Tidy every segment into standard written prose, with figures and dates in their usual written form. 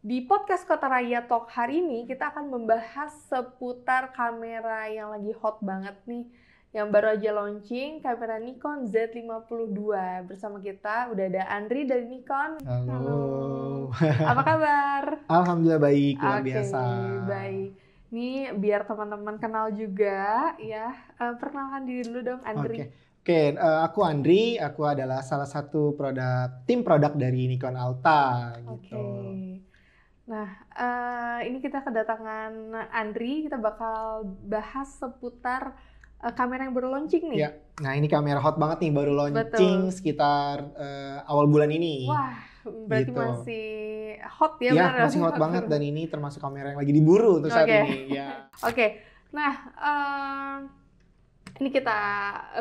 Di podcast Kota Raya Talk hari ini kita akan membahas seputar kamera yang lagi hot banget nih, yang baru aja launching, kamera Nikon Z52. Bersama kita udah ada Andri dari Nikon. Halo. Apa kabar? Alhamdulillah baik, luar Oke, biasa. baik. Nih biar teman-teman kenal juga ya. Perkenalkan diri dulu dong, Andri. Oke, aku Andri, aku adalah salah satu tim produk dari Nikon Alta gitu. Oke. Nah, ini kita kedatangan Andri, kita bakal bahas seputar kamera yang baru launching nih. Ya. Nah, ini kamera hot banget nih, baru launching sekitar awal bulan ini. Wah, berarti gitu. Masih hot ya? Ya, bener? masih hot banget dan ini termasuk kamera yang lagi diburu untuk saat ini. Ya. Oke. Nah, ini kita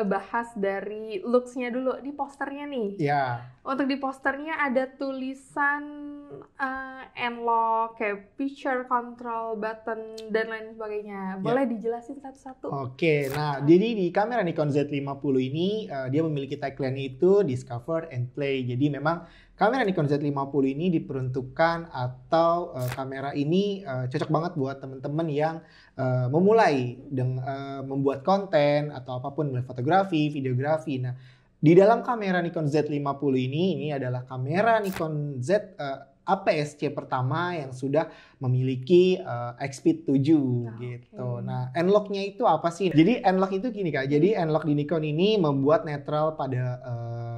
bahas dari looks-nya dulu. Di posternya nih. Ya. Untuk di posternya ada tulisan N-Lock, kayak picture control button, dan lain sebagainya. Boleh dijelasin satu-satu? Oke, nah jadi di kamera Nikon Z50 ini dia memiliki tagline itu Discover and Play. Jadi memang kamera Nikon Z50 ini diperuntukkan atau kamera ini cocok banget buat teman-teman yang memulai dengan membuat konten atau apapun, mulai fotografi, videografi. Nah, di dalam kamera Nikon Z50 ini adalah kamera Nikon Z APS-C pertama yang sudah memiliki X-Speed 7 gitu. Nah, N-Lock-nya itu apa sih? Jadi N-Lock itu gini Kak. Jadi N-Lock di Nikon ini membuat netral pada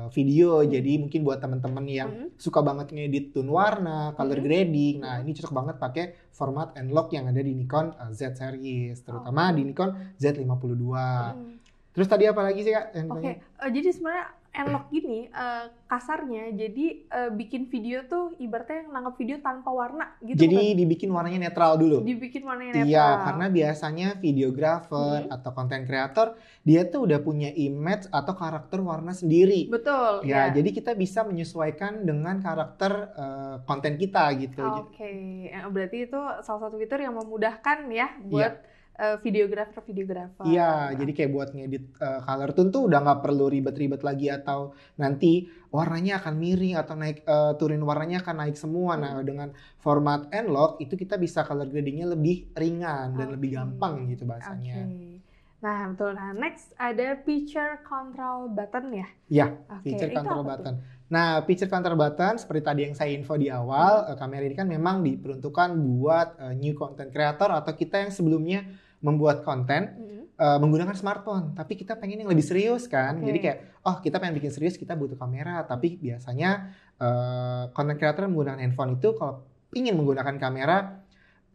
video. Jadi mungkin buat teman-teman yang suka banget ngedit tone warna, color grading. Nah, ini cocok banget pakai format N-Lock yang ada di Nikon Z series, terutama di Nikon Z52. Terus tadi apa lagi sih Kak? Jadi sebenarnya N-Lock gini kasarnya jadi bikin video tuh ibaratnya nangkap video tanpa warna gitu. Jadi dibikin warnanya netral dulu. Dibikin warnanya netral. Iya, karena biasanya videographer atau content creator dia tuh udah punya image atau karakter warna sendiri. Betul. Ya, jadi kita bisa menyesuaikan dengan karakter konten kita gitu. Oke, berarti itu salah satu fitur yang memudahkan ya buat videografer. Iya, jadi kayak buat ngedit color tone tuh udah nggak perlu ribet-ribet lagi atau nanti warnanya akan miring atau naik turun warnanya akan naik semua. Nah, dengan format N-Lock itu kita bisa color gradingnya lebih ringan dan lebih gampang gitu bahasanya. Nah, betul. Nah, next ada picture control button ya? Ya, picture control button. Nah, picture control button seperti tadi yang saya info di awal, kamera ini kan memang diperuntukkan buat new content creator atau kita yang sebelumnya membuat konten menggunakan smartphone, tapi kita pengen yang lebih serius kan. Jadi kayak, kita pengen bikin serius, kita butuh kamera. Tapi biasanya content creator menggunakan handphone itu kalau ingin menggunakan kamera,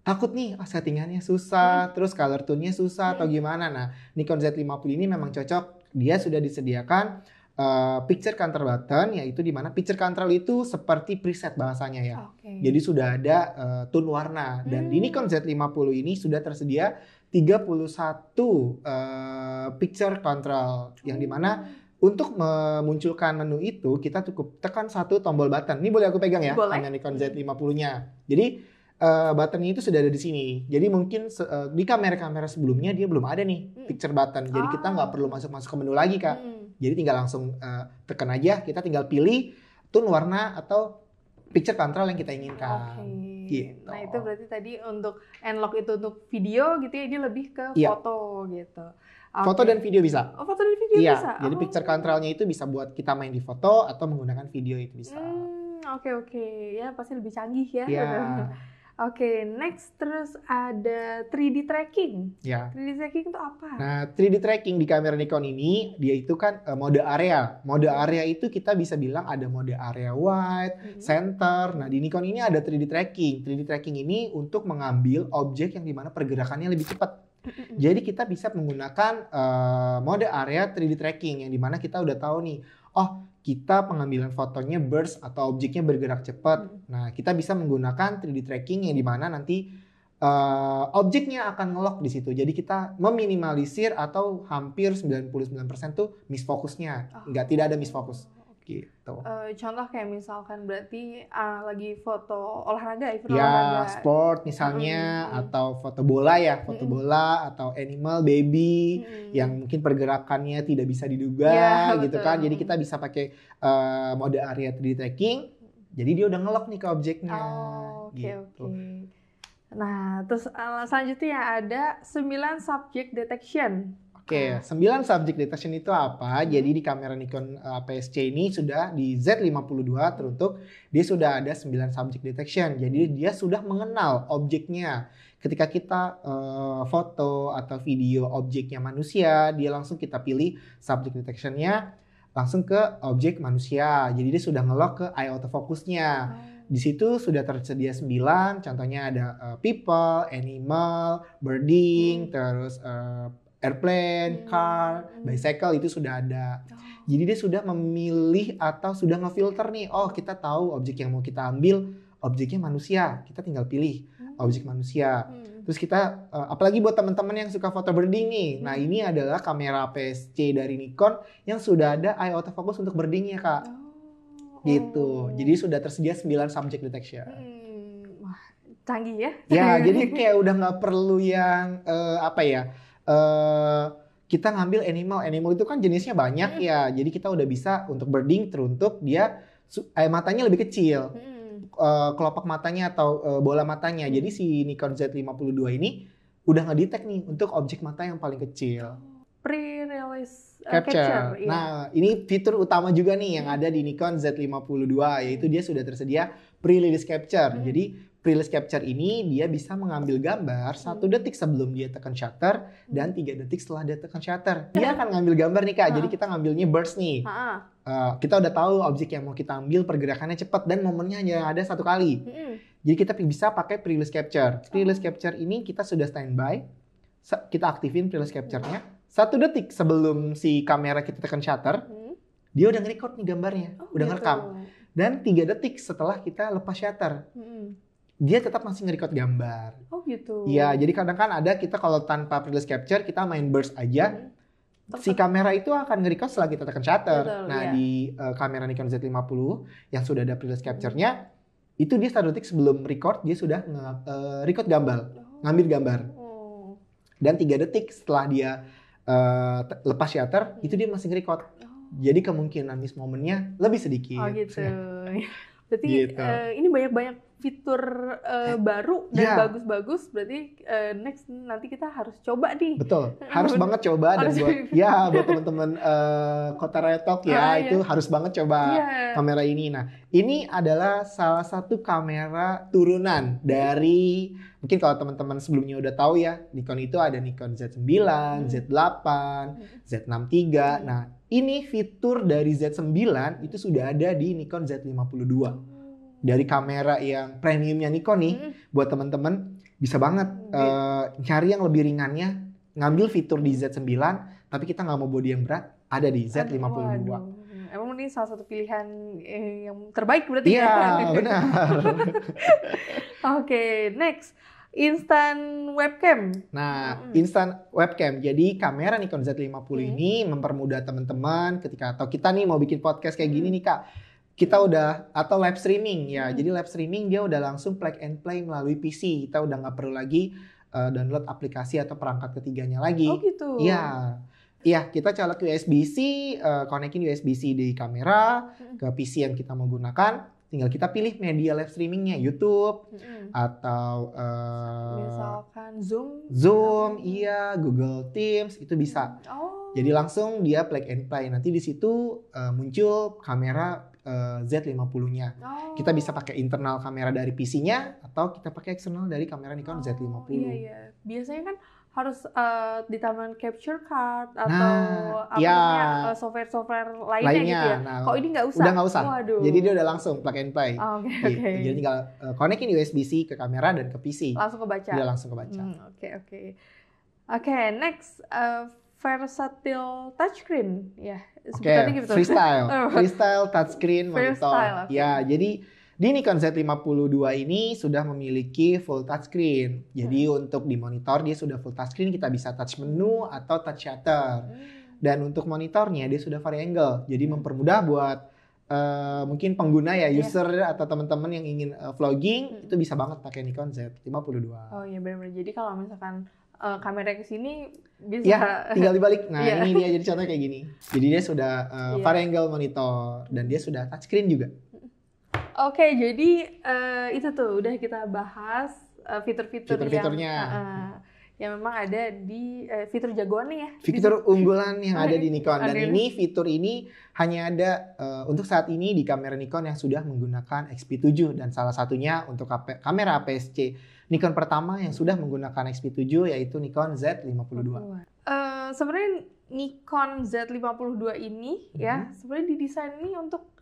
takut nih, settingannya susah, terus color tone-nya susah atau gimana. Nah, Nikon Z50 ini memang cocok. Dia sudah disediakan picture control button, yaitu di mana picture control itu seperti preset bahasanya ya. Jadi sudah ada tone warna. Dan di Nikon Z50 ini sudah tersedia 31 picture control, yang dimana untuk memunculkan menu itu kita cukup tekan satu tombol button. Ini boleh aku pegang ya, kamera Nikon Z50-nya. Jadi buttonnya itu sudah ada di sini. Jadi mungkin di kamera-kamera sebelumnya dia belum ada nih picture button. Jadi kita nggak perlu masuk-masuk ke menu lagi Kak. Jadi tinggal langsung tekan aja, kita tinggal pilih tone warna atau picture control yang kita inginkan. Gitu. Nah itu berarti tadi untuk N-Lock itu untuk video gitu ya, ini lebih ke foto gitu. Foto dan video bisa. Foto dan video bisa? Jadi picture controlnya itu bisa buat kita main di foto atau menggunakan video itu bisa. Oke. Ya pasti lebih canggih ya. Oke, next terus ada 3D tracking. 3D tracking itu apa? Nah, 3D tracking di kamera Nikon ini dia itu kan mode area. Mode area itu kita bisa bilang ada mode area wide, center. Nah, di Nikon ini ada 3D tracking. 3D tracking ini untuk mengambil objek yang dimana pergerakannya lebih cepat. Jadi kita bisa menggunakan mode area 3D tracking yang dimana kita udah tahu nih, kita pengambilan fotonya burst atau objeknya bergerak cepat. Nah, kita bisa menggunakan 3D tracking yang dimana nanti objeknya akan nge-lock di situ. Jadi kita meminimalisir atau hampir 99% tuh misfokusnya. Tidak ada misfokus. Gitu. Contoh kayak misalkan berarti lagi foto olahraga, sport misalnya, atau foto bola ya, foto bola atau animal, baby yang mungkin pergerakannya tidak bisa diduga gitu kan. Jadi kita bisa pakai mode area 3D tracking Jadi dia udah nge-lock nih ke objeknya. Oh, oke, gitu. oke. Nah, terus selanjutnya ada 9 subject detection. Oke, 9 subject detection itu apa? Jadi di kamera Nikon APS-C ini sudah di Z52 teruntuk dia sudah ada 9 subject detection. Jadi dia sudah mengenal objeknya. Ketika kita foto atau video objeknya manusia, dia langsung kita pilih subject detection-nya langsung ke objek manusia. Jadi dia sudah nge-lock ke eye autofocus-nya. Di situ sudah tersedia 9, contohnya ada people, animal, birding, terus airplane, car, bicycle itu sudah ada. Jadi dia sudah memilih atau sudah ngefilter nih, oh kita tahu objek yang mau kita ambil, objeknya manusia, kita tinggal pilih objek manusia. Terus kita, apalagi buat teman-teman yang suka foto birding nih, nah ini adalah kamera APS-C dari Nikon yang sudah ada eye autofocus untuk birdingnya Kak. Gitu. Jadi sudah tersedia 9 subject detection. Wah, canggih ya. Ya, jadi kayak udah nggak perlu yang kita ngambil animal. Animal itu kan jenisnya banyak ya. Jadi kita udah bisa untuk birding teruntuk dia matanya lebih kecil. Kelopak matanya atau bola matanya. Jadi si Nikon Z52 ini udah ngedetect nih untuk objek mata yang paling kecil. Pre-release capture. Iya. Nah, ini fitur utama juga nih yang ada di Nikon Z52 yaitu dia sudah tersedia pre-release capture. Jadi pre-release capture ini dia bisa mengambil gambar 1 detik sebelum dia tekan shutter dan 3 detik setelah dia tekan shutter. Dia akan ngambil gambar nih Kak. Jadi kita ngambilnya burst nih. Kita udah tahu objek yang mau kita ambil pergerakannya cepat dan momennya hanya ada 1 kali. Jadi kita bisa pakai pre-release capture. Pre-release capture ini kita sudah standby. Kita aktifin pre-release capture-nya. 1 detik sebelum si kamera kita tekan shutter, dia udah nge-record nih gambarnya, udah ngerekam. Dan 3 detik setelah kita lepas shutter, dia tetap masih nge-record gambar. Oh gitu. Iya, jadi kadang kan ada kita kalau tanpa pre-release capture, kita main burst aja, si kamera itu akan nge-record setelah kita tekan shutter. Di kamera Nikon Z50 yang sudah ada pre-release capture-nya, itu dia 1 detik sebelum record, dia sudah record gambar, ngambil gambar. Dan 3 detik setelah dia lepas shutter itu dia masih nge-record. Jadi kemungkinan miss momennya lebih sedikit. Oh gitu. Berarti ini banyak fitur baru dan bagus-bagus. Berarti next nanti kita harus coba nih. Betul. Harus banget coba dan buat teman-teman Kota Retok itu harus banget coba kamera ini. Nah, ini adalah salah satu kamera turunan dari mungkin kalau teman-teman sebelumnya udah tahu ya, Nikon itu ada Nikon Z9, Z8, Z63. Nah, ini fitur dari Z9 itu sudah ada di Nikon Z52. Dari kamera yang premiumnya Nikon nih, buat teman-teman bisa banget cari yang lebih ringannya, ngambil fitur di Z9, tapi kita nggak mau body yang berat, ada di Z52. Emang ini salah satu pilihan yang terbaik berarti ya? Iya, benar. Oke, next. Instant webcam. Nah, instant webcam. Jadi kamera Nikon Z50 ini mempermudah teman-teman ketika atau kita nih mau bikin podcast kayak gini nih Kak. Kita udah atau live streaming ya. Jadi live streaming dia udah langsung plug and play melalui PC. Kita udah nggak perlu lagi download aplikasi atau perangkat ketiganya lagi. Oh gitu. Iya. Iya, kita colok USB-C, konekin USB-C di kamera ke PC yang kita mau gunakan. Tinggal kita pilih media live streamingnya, YouTube atau misalkan Zoom, iya, Google Teams itu bisa. Jadi langsung dia plug and play. Nanti di situ muncul kamera Z50-nya. Kita bisa pakai internal kamera dari PC-nya atau kita pakai eksternal dari kamera Nikon Z50. Iya. Biasanya kan harus ditambahkan capture card atau software-software lainnya gitu ya. Nah, kok ini nggak usah? Udah nggak usah. Waduh. Jadi dia udah langsung plug and play. Oke. Jadi tinggal konekin USB-C ke kamera dan ke PC. Langsung kebaca. Dia langsung kebaca. Oke, next versatile touchscreen ya. Gitu. Freestyle touchscreen monitor. Ya, jadi di Nikon Z52 ini sudah memiliki full touchscreen. Jadi untuk di monitor dia sudah full touchscreen, kita bisa touch menu atau touch shutter. Dan untuk monitornya dia sudah vari-angle. Jadi mempermudah buat mungkin pengguna ya, user atau teman-teman yang ingin vlogging itu bisa banget pakai Nikon Z52. Oh iya benar-benar. Jadi kalau misalkan kamera ke sini bisa tinggal dibalik. Nah, ini dia jadi contohnya kayak gini. Jadi dia sudah vari-angle monitor dan dia sudah touchscreen juga. Oke, jadi itu tuh udah kita bahas Fitur-fiturnya. Yang memang ada di fitur jagoannya ya. Fitur unggulan yang ada di Nikon. Dan Oke. ini fitur ini hanya ada untuk saat ini di kamera Nikon yang sudah menggunakan XP7. Dan salah satunya untuk kamera APS-C Nikon pertama yang sudah menggunakan XP7 yaitu Nikon Z52. Sebenarnya Nikon Z52 ini ya sebenarnya didesain ini untuk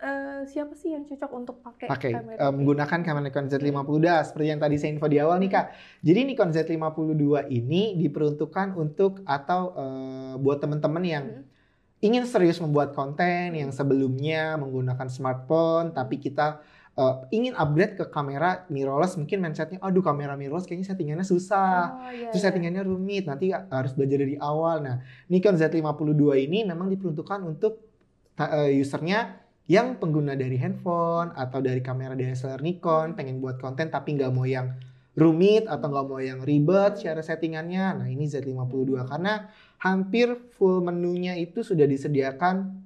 siapa sih yang cocok untuk pakai kamera menggunakan kamera Nikon Z52 seperti yang tadi saya info di awal nih Kak. Jadi Nikon Z52 ini diperuntukkan untuk atau buat teman-teman yang ingin serius membuat konten yang sebelumnya menggunakan smartphone tapi kita ingin upgrade ke kamera mirrorless, mungkin mindsetnya aduh kamera mirrorless kayaknya settingannya susah, terus settingannya rumit, nanti harus belajar dari awal. Nah Nikon Z52 ini memang diperuntukkan untuk usernya yang pengguna dari handphone atau dari kamera DSLR Nikon pengen buat konten tapi nggak mau yang rumit atau nggak mau yang ribet secara settingannya. Nah ini Z52 karena hampir full menunya itu sudah disediakan.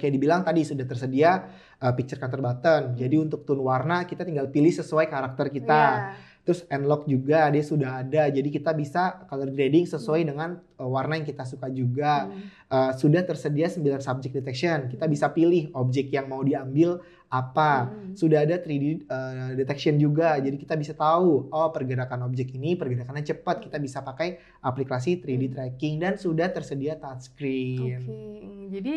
Kayak dibilang tadi sudah tersedia picture counter button. Jadi untuk tone warna kita tinggal pilih sesuai karakter kita. Terus N-Lock juga dia sudah ada. Jadi kita bisa color grading sesuai dengan warna yang kita suka juga. Sudah tersedia 9 subject detection. Kita bisa pilih objek yang mau diambil apa. Sudah ada 3D detection juga. Jadi kita bisa tahu pergerakan objek ini pergerakannya cepat. Kita bisa pakai aplikasi 3D tracking dan sudah tersedia touchscreen. Jadi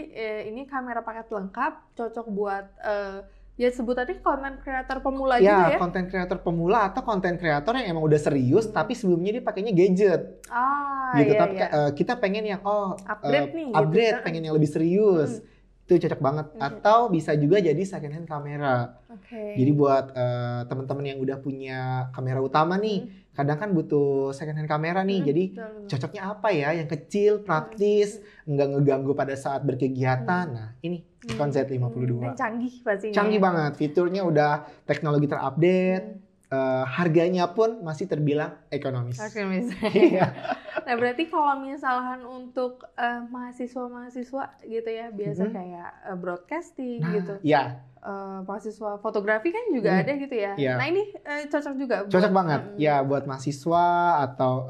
ini kamera paket lengkap, cocok buat ya sebutannya konten kreator pemula gitu ya? Konten kreator pemula atau konten kreator yang emang udah serius tapi sebelumnya dia pakainya gadget. Gitu. Tapi kita pengen yang upgrade nih, upgrade gitu. Pengen yang lebih serius. Itu cocok banget. Atau bisa juga jadi second hand kamera. Jadi buat teman-teman yang udah punya kamera utama nih, kadang kan butuh second hand kamera nih. Jadi cocoknya apa ya? Yang kecil, praktis, nggak ngeganggu pada saat berkegiatan. Nah, ini Nikon Z52. Canggih pastinya. Canggih banget. Fiturnya udah teknologi terupdate. Harganya pun masih terbilang ekonomis. Nah berarti kalau misalkan untuk mahasiswa-mahasiswa gitu ya, biasa kayak broadcasting gitu. Mahasiswa fotografi kan juga ada gitu ya. Nah ini cocok juga. Cocok banget. Ya buat mahasiswa atau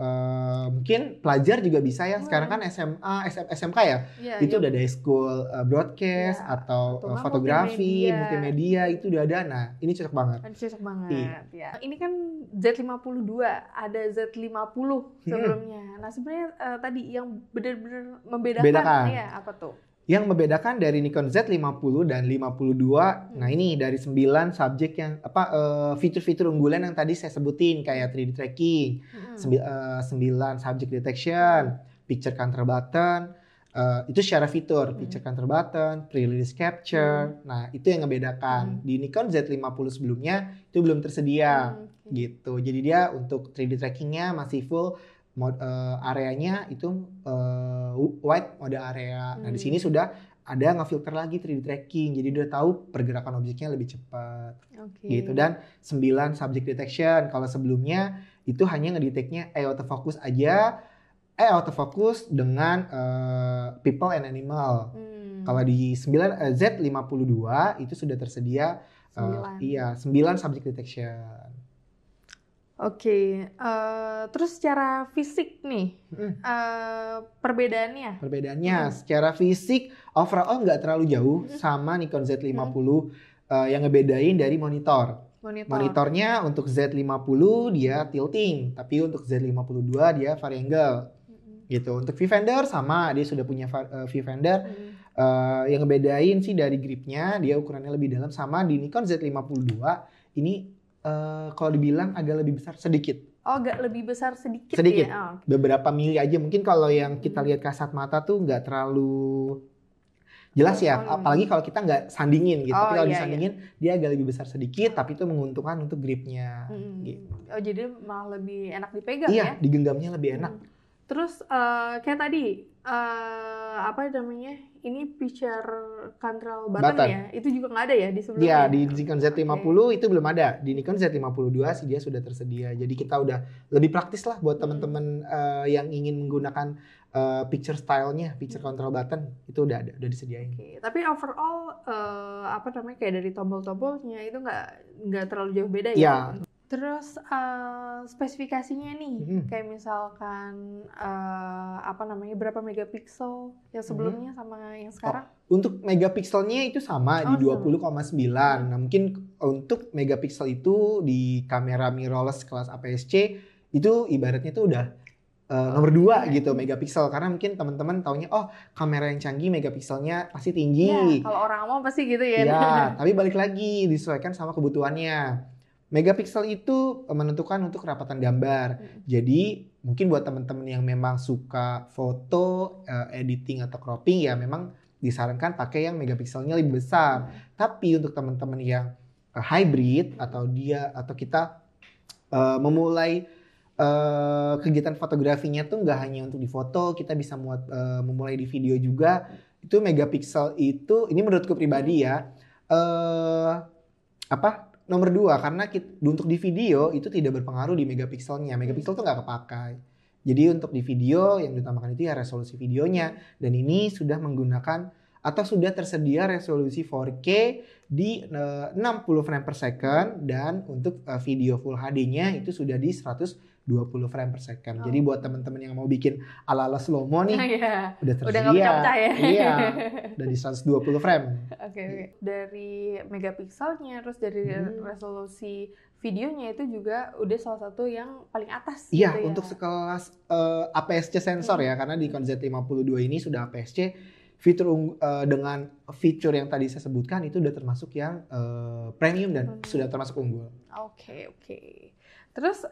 mungkin pelajar juga bisa ya. Sekarang kan SMA, SMK ya. Itu udah ada school broadcast atau fotografi, multimedia itu udah ada. Nah ini cocok banget. Cocok banget. Ini kan Z52, ada Z50 sebelumnya. Nah sebenarnya tadi yang benar-benar membedakan ya apa tuh? Yang membedakan dari Nikon Z50 dan 52, nah ini dari 9 subjek yang fitur-fitur unggulan yang tadi saya sebutin kayak 3D tracking, 9 subject detection, picture counter button, itu secara fitur, picture counter button, pre-release capture. Nah, itu yang ngebedakan. Di Nikon Z50 sebelumnya itu belum tersedia gitu. Jadi dia untuk 3D trackingnya masih full. Areanya itu wide mode area. Nah di sini sudah ada ngefilter lagi 3D tracking, jadi udah tahu pergerakan objeknya lebih cepat. Gitu. Dan 9 subject detection. Kalau sebelumnya itu hanya ngedeteknya autofocus aja, autofocus dengan people and animal. Kalau di Z52 itu sudah tersedia 9 subject detection. Terus secara fisik nih, perbedaannya? Secara fisik overall nggak terlalu jauh sama Nikon Z50. Yang ngebedain dari monitor. Monitornya untuk Z50 dia tilting, tapi untuk Z52 dia variangle. Gitu. Untuk viewfinder sama, dia sudah punya viewfinder. Yang ngebedain sih dari gripnya, dia ukurannya lebih dalam, sama di Nikon Z52 ini kalau dibilang agak lebih besar sedikit. Agak lebih besar sedikit. Ya? Beberapa mili aja. Mungkin kalau yang kita lihat kasat mata tuh nggak terlalu jelas ya. Apalagi kalau kita nggak sandingin gitu. Tapi kalau disandingin dia agak lebih besar sedikit, tapi itu menguntungkan untuk gripnya. Gitu. Jadi malah lebih enak dipegang ya? Iya, digenggamnya lebih enak. Terus kayak tadi apa namanya? Ini picture control button Button. ya? Itu juga nggak ada ya di Dia sebelumnya? di Nikon Z50 itu belum ada. Di Nikon Z52 sih dia sudah tersedia. Jadi kita udah lebih praktis lah buat teman-teman yang ingin menggunakan picture style-nya, picture control button itu udah ada, udah disediain. Oke. Tapi overall apa namanya kayak dari tombol-tombolnya itu nggak terlalu jauh beda ya? Ya. Terus spesifikasinya nih, kayak misalkan apa namanya berapa megapiksel yang sebelumnya sama yang sekarang? Untuk megapikselnya itu sama di 20,9. Nah, mungkin untuk megapiksel itu di kamera mirrorless kelas APS-C itu ibaratnya itu udah nomor 2 gitu megapiksel, karena mungkin teman-teman taunya kamera yang canggih megapikselnya pasti tinggi. Ya, kalau orang mau pasti gitu ya. Ya, tapi balik lagi disesuaikan sama kebutuhannya. Megapiksel itu menentukan untuk kerapatan gambar. Jadi mungkin buat teman-teman yang memang suka foto, editing atau cropping ya memang disarankan pakai yang megapikselnya lebih besar. Tapi untuk teman-teman yang hybrid atau kita memulai kegiatan fotografinya tuh nggak hanya untuk di foto, kita bisa memulai di video juga. Itu megapiksel itu, ini menurutku pribadi ya, nomor 2 karena untuk di video itu tidak berpengaruh di megapikselnya. Megapiksel tuh nggak kepakai. Jadi untuk di video yang diutamakan itu ya resolusi videonya, dan ini sudah menggunakan atau sudah tersedia resolusi 4K di 60 frame per second, dan untuk video Full HD-nya itu sudah di 120 frame per second. Jadi buat teman-teman yang mau bikin ala-ala slow-mo nih udah tersedia. Udah nggak pecah-pecah ya? Iya, udah di 120 frame. Oke. Dari megapikselnya, terus dari resolusi videonya itu juga udah salah satu yang paling atas. Iya, gitu ya? untuk sekelas APS-C sensor ya, karena di Nikon Z52 ini sudah APS-C. Fitur dengan fitur yang tadi saya sebutkan itu udah termasuk yang premium dan sudah termasuk unggul. Oke. Terus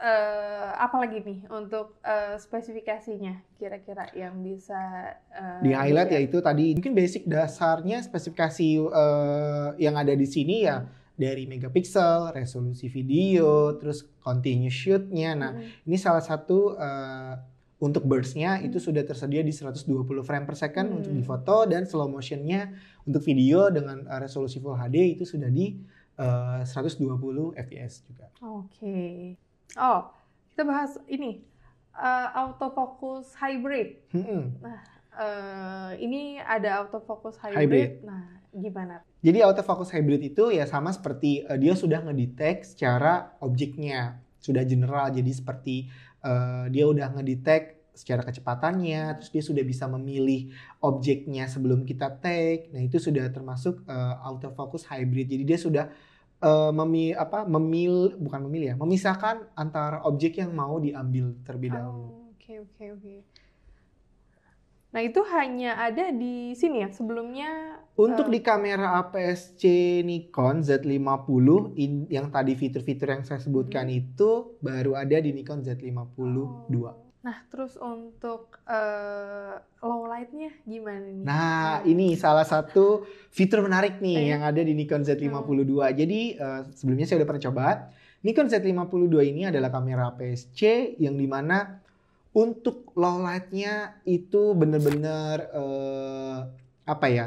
apa lagi nih untuk spesifikasinya kira-kira yang bisa di highlight yaitu tadi mungkin basic dasarnya spesifikasi yang ada di sini ya dari megapiksel, resolusi video, terus continuous shoot-nya. Nah, ini salah satu untuk burst-nya itu sudah tersedia di 120 frame per second untuk di foto, dan slow motion-nya untuk video dengan resolusi Full HD itu sudah di 120 fps juga. Oke. Kita bahas ini autofocus hybrid. Nah, ini ada autofocus hybrid. Nah, gimana? Jadi autofocus hybrid itu ya sama seperti dia sudah ngedetect secara objeknya, sudah general. Jadi seperti dia udah ngedetect secara kecepatannya, terus dia sudah bisa memilih objeknya sebelum kita take. Nah, itu sudah termasuk autofocus hybrid. Jadi dia sudah memisahkan antara objek yang mau diambil terlebih dahulu. Oke. Nah, itu hanya ada di sini ya sebelumnya. Untuk di kamera APS-C Nikon Z50 yang tadi fitur-fitur yang saya sebutkan itu baru ada di Nikon Z52. Nah, terus untuk low light-nya gimana nih? Nah, ini salah satu fitur menarik nih yang ada di Nikon Z52. Jadi sebelumnya saya udah pernah coba. Nikon Z52 ini adalah kamera APS-C yang dimana untuk low light-nya itu bener-bener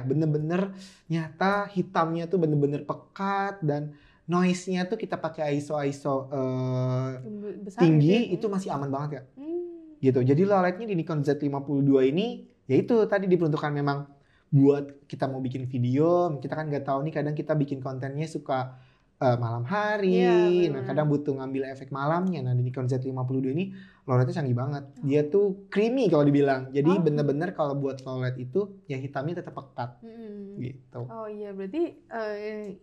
bener-bener nyata, hitamnya tuh bener-bener pekat, dan noise-nya tuh kita pakai ISO tinggi itu masih aman banget ya. Gitu. Jadi low light-nya di Nikon Z52 ini yaitu tadi diperuntukkan memang buat kita mau bikin video. Kita kan nggak tahu nih, kadang kita bikin kontennya suka malam hari, nah kadang butuh ngambil efek malamnya. Nah, di Nikon Z52 ini low light-nya canggih banget. Dia tuh creamy kalau dibilang. Jadi bener-bener kalau buat low light itu ya hitamnya tetap pekat. Gitu. Oh iya, berarti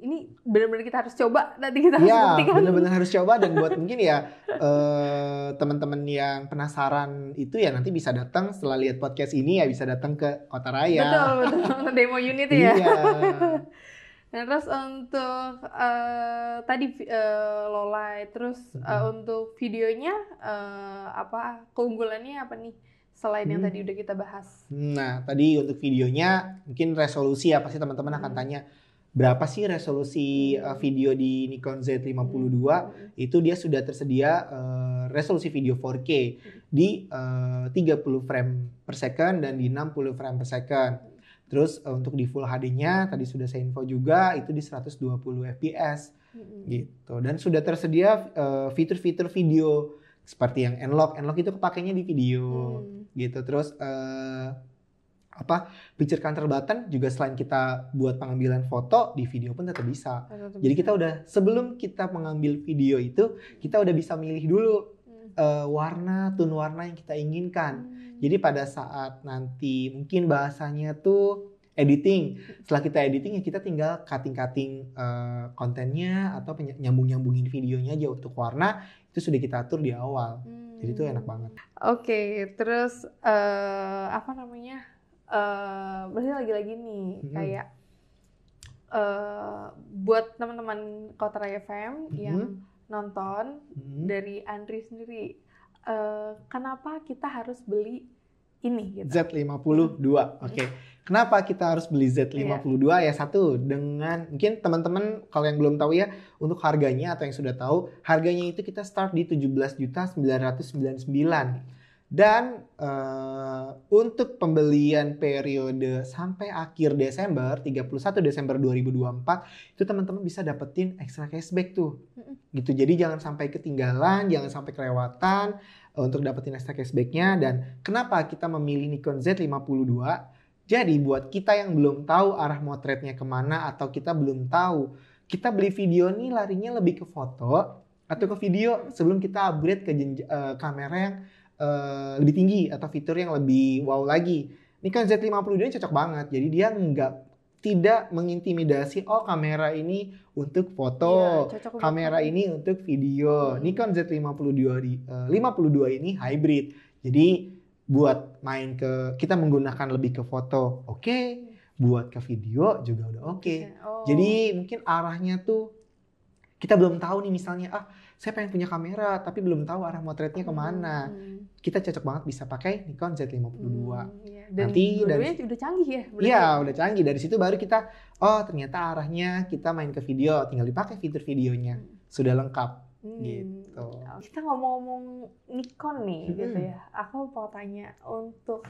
ini benar-benar kita harus coba, nanti kita harus buktikan. Iya, benar-benar harus coba. Dan buat mungkin ya teman-teman yang penasaran itu ya nanti bisa datang setelah lihat podcast ini, ya bisa datang ke Kota Raya. Betul, demo unit ya. Iya. Nah, terus untuk tadi low light, terus untuk videonya keunggulannya apa nih selain yang tadi udah kita bahas? Nah, tadi untuk videonya mungkin resolusi ya, pasti teman-teman akan tanya berapa sih resolusi video di Nikon Z52? Itu dia sudah tersedia resolusi video 4K di 30 frame per second dan di 60 frame per second. Terus untuk di Full HD-nya tadi sudah saya info juga itu di 120 fps gitu. Dan sudah tersedia fitur-fitur video seperti yang N-Lock itu kepakainya di video gitu. Terus picture counter button juga selain kita buat pengambilan foto di video pun tetap bisa. Jadi kita udah sebelum kita mengambil video itu kita udah bisa milih dulu tone warna yang kita inginkan. Jadi pada saat nanti mungkin bahasanya tuh editing, setelah kita editing ya kita tinggal cutting kontennya atau nyambungin videonya aja untuk warna itu sudah kita atur di awal. Jadi itu enak banget. Oke, terus berarti lagi-lagi nih kayak buat teman-teman Kotra FM yang nonton dari Andri sendiri, kenapa kita harus beli ini gitu? Z52, oke. Kenapa kita harus beli Z52? Ya satu, dengan mungkin teman-teman kalau yang belum tahu ya, untuk harganya atau yang sudah tahu, harganya itu kita start di 17.999. Dan untuk pembelian periode sampai akhir Desember, 31 Desember 2024, itu teman-teman bisa dapetin extra cashback tuh. Gitu. Jadi jangan sampai ketinggalan, jangan sampai kelewatan untuk dapetin extra cashbacknya. Dan kenapa kita memilih Nikon Z52? Jadi buat kita yang belum tahu arah motretnya kemana atau kita belum tahu, kita beli video nih larinya lebih ke foto atau ke video sebelum kita upgrade ke kamera yang lebih tinggi atau fitur yang lebih wow lagi. Nikon Z52 ini cocok banget. Jadi dia tidak mengintimidasi, oh kamera ini untuk foto, kamera ini untuk video. Nikon Z52 ini hybrid. Jadi buat kita menggunakan lebih ke foto, oke. Buat ke video juga udah oke. Jadi mungkin arahnya tuh kita belum tahu nih misalnya, saya pengen punya kamera tapi belum tahu arah motretnya kemana. Kita cocok banget bisa pakai Nikon Z52. Dan nanti udah canggih ya? Iya, udah canggih. Dari situ baru kita, ternyata arahnya kita main ke video, tinggal dipakai fitur videonya. Sudah lengkap. Gitu. Kita ngomong-ngomong Nikon nih gitu ya. Aku mau tanya untuk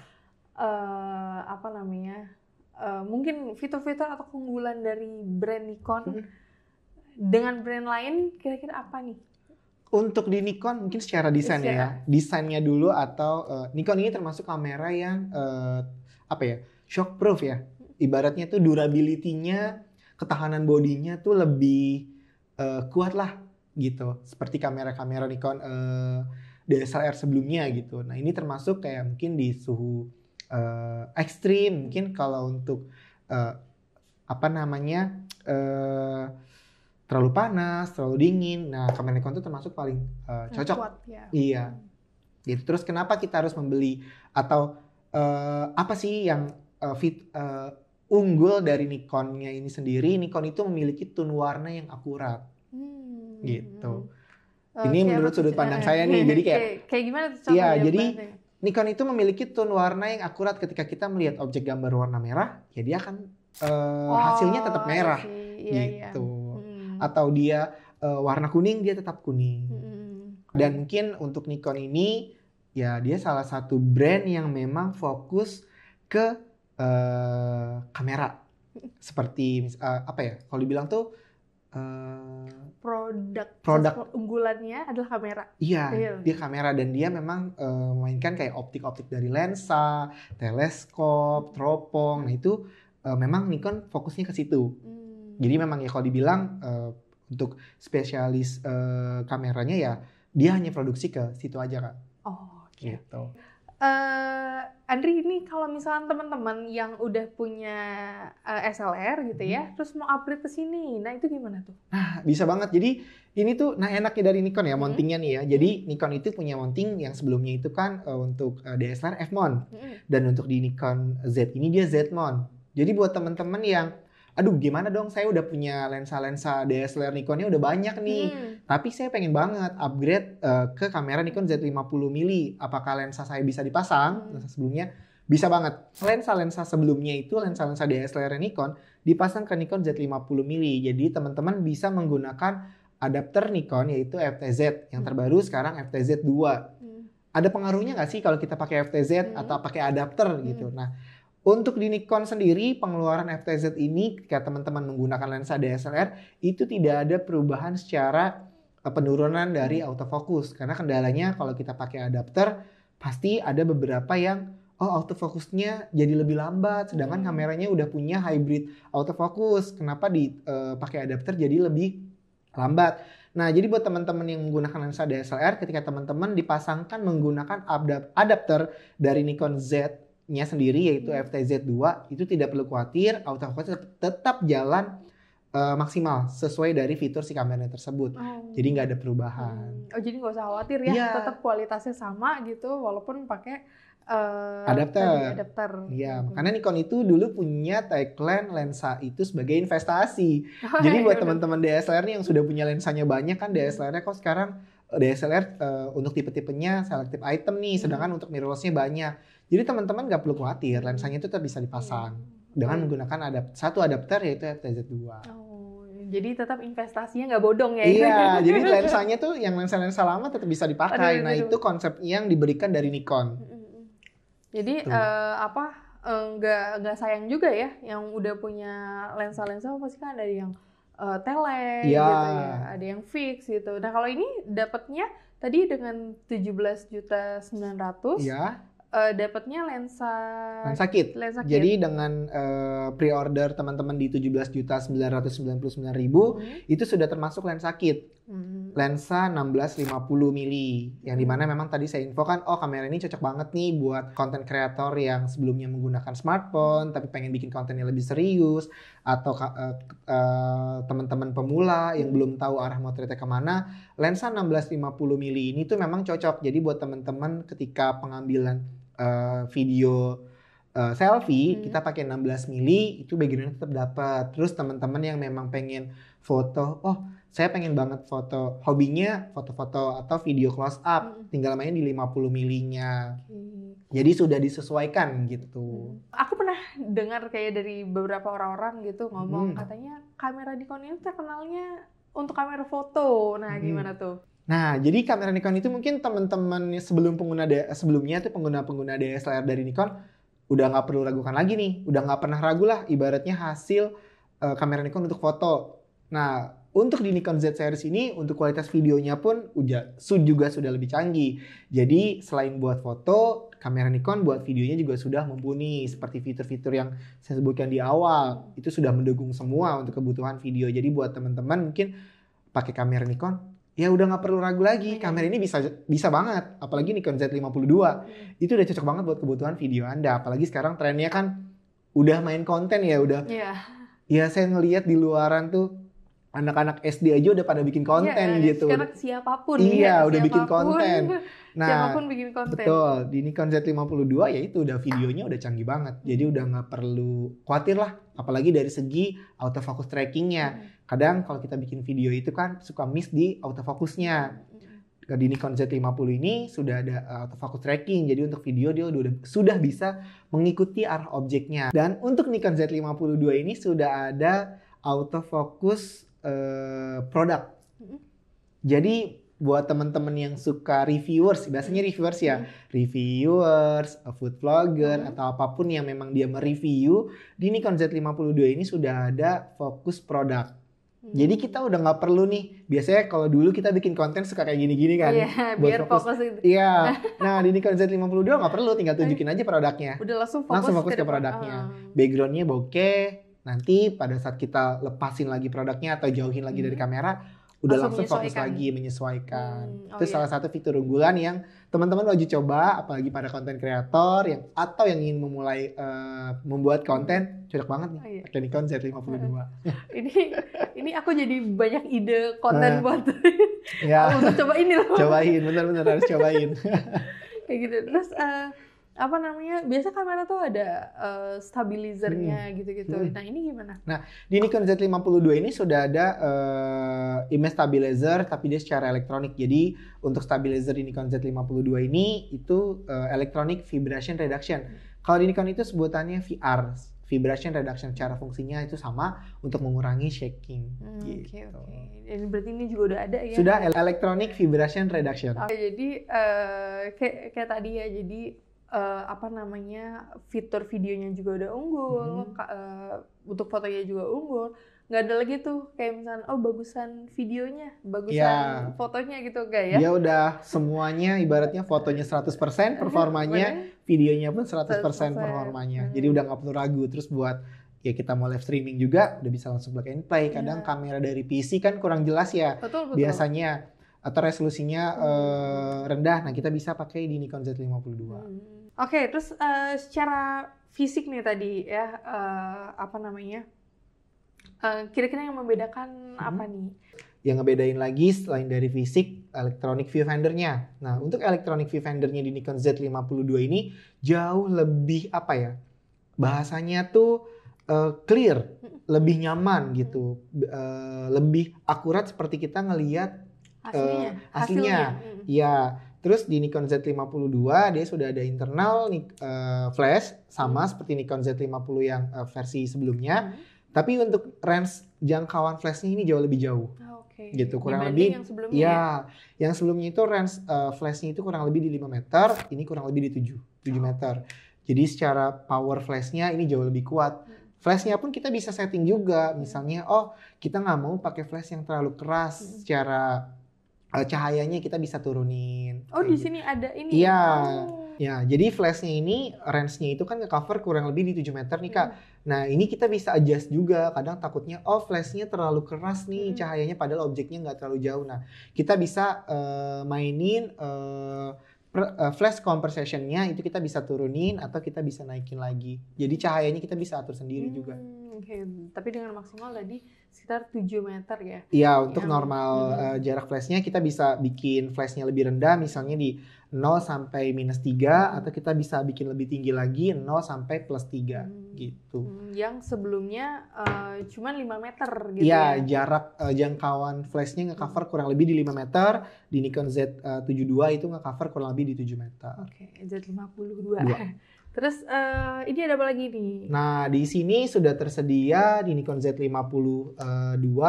mungkin fitur-fitur atau keunggulan dari brand Nikon dengan brand lain kira-kira apa nih? Untuk di Nikon mungkin secara desain ya. Desainnya dulu atau Nikon ini termasuk kamera yang shock proof ya. Ibaratnya tuh durability-nya, ketahanan bodinya tuh lebih kuat lah gitu. Seperti kamera-kamera Nikon DSLR sebelumnya gitu. Nah, ini termasuk kayak mungkin di suhu ekstrim, mungkin kalau untuk terlalu panas, terlalu dingin. Nah, kamera Nikon itu termasuk paling cocok. Kuat, ya. Iya. Gitu. Terus kenapa kita harus membeli atau apa sih yang unggul dari Nikonnya ini sendiri? Nikon itu memiliki tone warna yang akurat. Gitu. Ini menurut sudut pandang saya nih. Jadi kayak gimana tuh? Iya, jadi Nikon itu memiliki tone warna yang akurat. Ketika kita melihat objek gambar warna merah, ya dia akan hasilnya tetap merah. Gitu. Atau dia warna kuning, dia tetap kuning. Dan mungkin untuk Nikon ini, ya dia salah satu brand yang memang fokus ke kamera. Seperti kalau dibilang tuh produk unggulannya adalah kamera. Iya, dia kamera dan dia memang memainkan kayak optik-optik dari lensa, teleskop, teropong. Nah itu memang Nikon fokusnya ke situ. Jadi memang ya kalau dibilang untuk spesialis kameranya ya dia hanya produksi ke situ aja Kak. Gitu. Andri, ini kalau misalnya teman-teman yang udah punya SLR gitu ya, terus mau upgrade ke sini, nah itu gimana tuh? Nah bisa banget. Jadi ini tuh enaknya dari Nikon ya mountingnya nih ya. Jadi Nikon itu punya mounting yang sebelumnya itu kan untuk DSLR F-mount dan untuk di Nikon Z ini dia Z-mount. Jadi buat teman-teman yang gimana dong, saya udah punya lensa-lensa DSLR Nikonnya udah banyak nih. Tapi saya pengen banget upgrade ke kamera Nikon Z50mm. Apakah lensa saya bisa dipasang? Lensa sebelumnya bisa banget. Lensa-lensa sebelumnya itu, lensa-lensa DSLR Nikon dipasang ke Nikon Z50mm. Jadi teman-teman bisa menggunakan adapter Nikon yaitu FTZ yang terbaru sekarang FTZ 2. Ada pengaruhnya nggak sih kalau kita pakai FTZ atau pakai adapter gitu? Nah, untuk di Nikon sendiri pengeluaran FTZ ini ketika teman-teman menggunakan lensa DSLR itu tidak ada perubahan secara penurunan dari autofocus, karena kendalanya kalau kita pakai adapter pasti ada beberapa yang autofocusnya jadi lebih lambat, sedangkan kameranya udah punya hybrid autofocus. Kenapa pakai adapter jadi lebih lambat? Nah, jadi buat teman-teman yang menggunakan lensa DSLR, ketika teman-teman dipasangkan menggunakan adapter dari Nikon Z-nya sendiri yaitu FTZ2, itu tidak perlu khawatir, autofocus tetap jalan maksimal sesuai dari fitur si kamera tersebut. Jadi nggak ada perubahan. Jadi nggak usah khawatir ya, tetap kualitasnya sama gitu walaupun pakai adapter. Iya, makanya Nikon itu dulu punya tagline lensa itu sebagai investasi. Jadi buat teman-teman DSLR nih yang sudah punya lensanya banyak kan, DSLR-nya kok sekarang DSLR untuk tipe-tipenya selective item nih, sedangkan untuk mirrorless-nya banyak. Jadi teman-teman nggak perlu khawatir, lensanya itu tetap bisa dipasang dengan menggunakan satu adapter yaitu FTZ2. Jadi tetap investasinya nggak bodong ya? Iya, jadi lensanya tuh yang lensa-lensa lama tetap bisa dipakai. Nah, itu konsep yang diberikan dari Nikon. Jadi nggak sayang juga ya yang udah punya lensa-lensa, pasti kan ada yang tele gitu ya, ada yang fix gitu. Nah, kalau ini dapatnya tadi dengan 17.900.000 dapatnya lensa kit. Jadi dengan pre-order teman-teman di 17.999.000 itu sudah termasuk lensa kit. Lensa 16-50 mili yang dimana memang tadi saya infokan, kamera ini cocok banget nih buat konten kreator yang sebelumnya menggunakan smartphone tapi pengen bikin kontennya lebih serius, atau teman-teman pemula yang belum tahu arah motretnya kemana. Lensa 16-50 mili ini tuh memang cocok. Jadi buat teman-teman ketika pengambilan video selfie kita pakai 16 mili itu backgroundnya tetap dapat. Terus teman-teman yang memang pengen foto, saya pengen banget foto, hobinya foto-foto atau video close up, tinggal main di 50 milinya. Jadi sudah disesuaikan gitu. Aku pernah dengar kayak dari beberapa orang-orang gitu ngomong, katanya kamera Nikon ini terkenalnya untuk kamera foto. Nah, gimana tuh? Nah, jadi kamera Nikon itu mungkin teman-teman sebelumnya tuh pengguna DSLR dari Nikon udah nggak perlu ragukan lagi nih, udah nggak pernah ragu lah ibaratnya hasil kamera Nikon untuk foto. Nah, untuk di Nikon Z series ini untuk kualitas videonya pun juga sudah lebih canggih. Jadi selain buat foto, kamera Nikon buat videonya juga sudah mumpuni. Seperti fitur-fitur yang saya sebutkan di awal, itu sudah mendukung semua untuk kebutuhan video. Jadi buat teman-teman mungkin pakai kamera Nikon, ya udah nggak perlu ragu lagi. Kamera ini bisa banget. Apalagi Nikon Z52. Itu udah cocok banget buat kebutuhan video Anda. Apalagi sekarang trennya kan udah main konten ya, udah. Ya saya ngelihat di luaran tuh anak-anak SD aja udah pada bikin konten gitu. Sekarang siapapun udah bikin konten. Nah, siapapun bikin konten. Betul, di Nikon Z52 ya itu udah videonya udah canggih banget. Jadi udah nggak perlu khawatir lah, apalagi dari segi autofocus trackingnya. Kadang kalau kita bikin video itu kan suka miss di autofocusnya. Di Nikon Z50 ini sudah ada autofocus tracking, jadi untuk video dia sudah bisa mengikuti arah objeknya. Dan untuk Nikon Z52 ini sudah ada autofocus produk. Jadi buat teman-teman yang suka reviewers, biasanya reviewers ya, reviewers, food vlogger atau apapun yang memang dia mereview, di Nikon Z52 ini sudah ada fokus produk. Jadi kita udah nggak perlu nih, biasanya kalau dulu kita bikin konten suka kayak gini-gini kan, biar fokus gitu. Iya, nah di Nikon Z52 nggak perlu, tinggal tunjukin aja produknya. Udah langsung fokus ke produknya. Backgroundnya bokeh. Nanti pada saat kita lepasin lagi produknya atau jauhin lagi dari kamera, udah langsung fokus lagi, menyesuaikan. Itu salah satu fitur unggulan yang teman-teman wajib coba, apalagi pada konten kreator atau yang ingin memulai membuat konten, cocok banget nih pakai Nikon Z52. Ini aku jadi banyak ide konten buat untuk coba ini loh. Cobain, benar-benar harus cobain. Kayak gitu. Terus biasa kamera tuh ada stabilizernya gitu-gitu. Nah, ini gimana? Nah, di Nikon Z52 ini sudah ada image stabilizer tapi dia secara elektronik. Jadi untuk stabilizer di Nikon Z52 ini itu electronic vibration reduction. Kalau di Nikon itu sebutannya VR. vibration reduction cara fungsinya itu sama untuk mengurangi shaking. Oke. Dan berarti ini juga udah ada ya? Sudah electronic vibration reduction. Jadi kayak tadi ya, jadi fitur videonya juga udah unggul, untuk fotonya juga unggul. Nggak ada lagi tuh kayak misalnya bagusan videonya, bagusan fotonya gitu, enggak ya? Dia udah semuanya ibaratnya fotonya 100% performanya, videonya pun 100% performanya. Jadi udah nggak perlu ragu. Terus buat ya kita mau live streaming juga udah bisa langsung plug and play. Kadang kamera dari PC kan kurang jelas ya. Betul. Biasanya atau resolusinya rendah. Nah, kita bisa pakai di Nikon Z52. Oke, terus secara fisik nih tadi ya, kira-kira yang membedakan apa nih? Yang ngebedain lagi selain dari fisik, electronic viewfinder-nya. Nah, untuk electronic viewfinder-nya di Nikon Z52 ini jauh lebih bahasanya tuh clear, lebih nyaman gitu, lebih akurat seperti kita ngelihat hasilnya. Ya, terus di Nikon Z52 dia sudah ada internal flash sama seperti Nikon Z50 yang versi sebelumnya. Tapi untuk range jangkauan flashnya ini jauh lebih jauh. Gitu, kurang lebih yang sebelumnya yang sebelumnya itu range flashnya itu kurang lebih di 5 meter, ini kurang lebih di 7 meter. Jadi secara power flashnya ini jauh lebih kuat. Flashnya pun kita bisa setting juga, misalnya kita nggak mau pakai flash yang terlalu keras, secara cahayanya kita bisa turunin. Di sini ada ini. Iya. Ya, jadi flashnya ini range-nya itu kan nge-cover kurang lebih di 7 meter nih Kak. Nah, ini kita bisa adjust juga. Kadang takutnya flashnya terlalu keras nih cahayanya padahal objeknya nggak terlalu jauh. Nah, kita bisa mainin flash compression-nya itu kita bisa turunin atau kita bisa naikin lagi. Jadi cahayanya kita bisa atur sendiri juga. Tapi dengan maksimal tadi sekitar 7 meter ya? Iya, untuk normal jarak flashnya kita bisa bikin flashnya lebih rendah, misalnya di 0 sampai -3, atau kita bisa bikin lebih tinggi lagi 0 sampai +3 gitu. Yang sebelumnya cuma 5 meter gitu ya? ya? Jarak jangkauan flashnya nge-cover kurang lebih di 5 meter, di Nikon Z72 itu nge-cover kurang lebih di 7 meter. Z52. Terus ini ada apa lagi nih? Nah, di sini sudah tersedia di Nikon Z52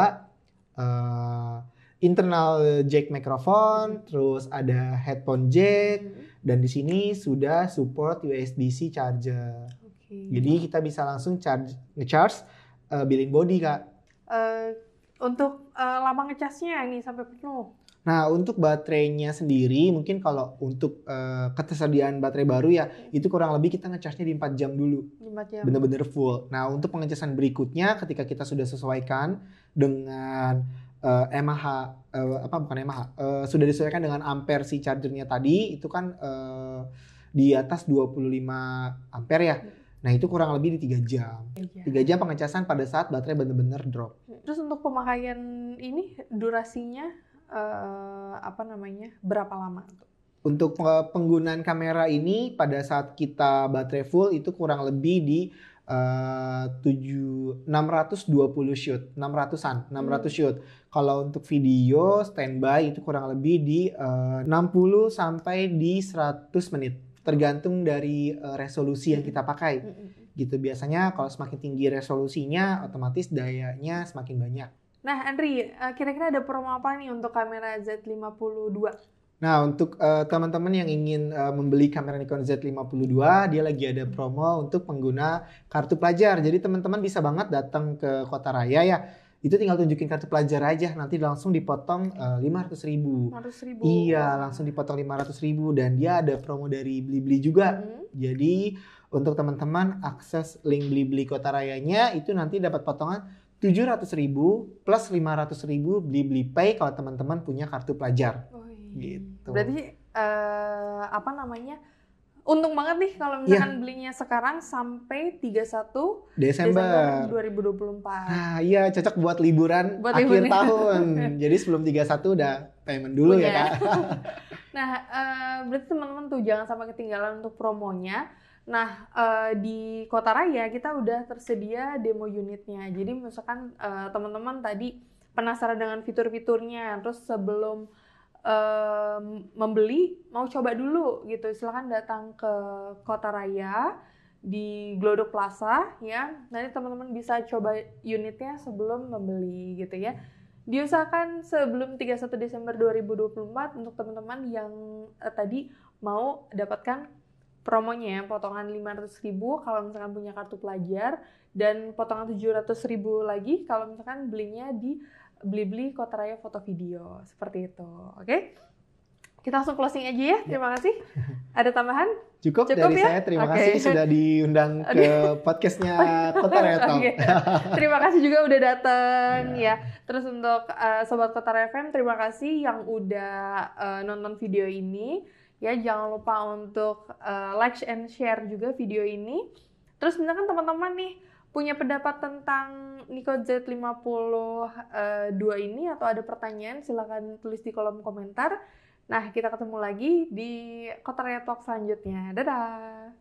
internal jack microphone, terus ada headphone jack, dan di sini sudah support USB-C charger. Jadi kita bisa langsung nge-charge billing body Kak. Untuk lama ngecasnya ini sampai penuh? Nah, untuk baterainya sendiri, mungkin kalau untuk ketersediaan baterai baru ya, itu kurang lebih kita ngecasnya di 4 jam dulu. 4 jam. Bener-bener full. Nah, untuk pengecasan berikutnya ketika kita sudah sesuaikan dengan sudah disesuaikan dengan ampere si chargernya tadi, itu kan di atas 25 ampere ya. Nah, itu kurang lebih di 3 jam. 3 jam pengecasan pada saat baterai bener-bener drop. Terus untuk pemakaian ini durasinya berapa lama? Untuk penggunaan kamera ini pada saat kita baterai full itu kurang lebih di 620 shoot, 600 shoot. Kalau untuk video standby itu kurang lebih di 60 sampai di 100 menit. Tergantung dari resolusi yang kita pakai. Gitu, biasanya kalau semakin tinggi resolusinya otomatis dayanya semakin banyak. Nah, Andri, kira-kira ada promo apa nih untuk kamera Z52? Nah, untuk teman-teman yang ingin membeli kamera Nikon Z52, dia lagi ada promo untuk pengguna kartu pelajar. Jadi teman-teman bisa banget datang ke Kota Raya ya. Itu tinggal tunjukin kartu pelajar aja, nanti langsung dipotong 500.000. 500.000? Iya, langsung dipotong 500.000 dan dia ada promo dari Blibli juga. Jadi untuk teman-teman akses link Blibli Kota Rayanya itu nanti dapat potongan 700.000 plus 500.000 Blibli Pay kalau teman-teman punya kartu pelajar. Gitu. Berarti untung banget nih kalau misalkan belinya sekarang sampai 31 Desember 2024. Nah, iya cocok buat liburan akhir tahun. Jadi sebelum 31 udah payment dulu ya Kak. Nah, berarti teman-teman tuh jangan sampai ketinggalan untuk promonya. Nah, di Kota Raya kita udah tersedia demo unitnya. Jadi misalkan teman-teman tadi penasaran dengan fitur-fiturnya, terus sebelum membeli mau coba dulu gitu, silakan datang ke Kota Raya di Glodok Plaza ya. Nanti teman-teman bisa coba unitnya sebelum membeli gitu ya. Diusahakan sebelum 31 Desember 2024 untuk teman-teman yang tadi mau dapatkan promonya ya, potongan 500.000 kalau misalkan punya kartu pelajar dan potongan 700.000 lagi kalau misalkan belinya di Blibli Kotaraya Foto Video. Seperti itu. Oke? Kita langsung closing aja ya. Terima kasih. Ada tambahan? Cukup dari ya? saya. Terima kasih sudah diundang ke podcastnya Kotaraya Talk. Terima kasih juga udah datang ya. Terus untuk Sobat Kotaraya FM, terima kasih yang udah nonton video ini. Ya, jangan lupa untuk like and share juga video ini. Terus misalkan teman-teman nih punya pendapat tentang Nikon Z52 ini atau ada pertanyaan, silakan tulis di kolom komentar. Nah, kita ketemu lagi di Kotaraya Talk selanjutnya. Dadah!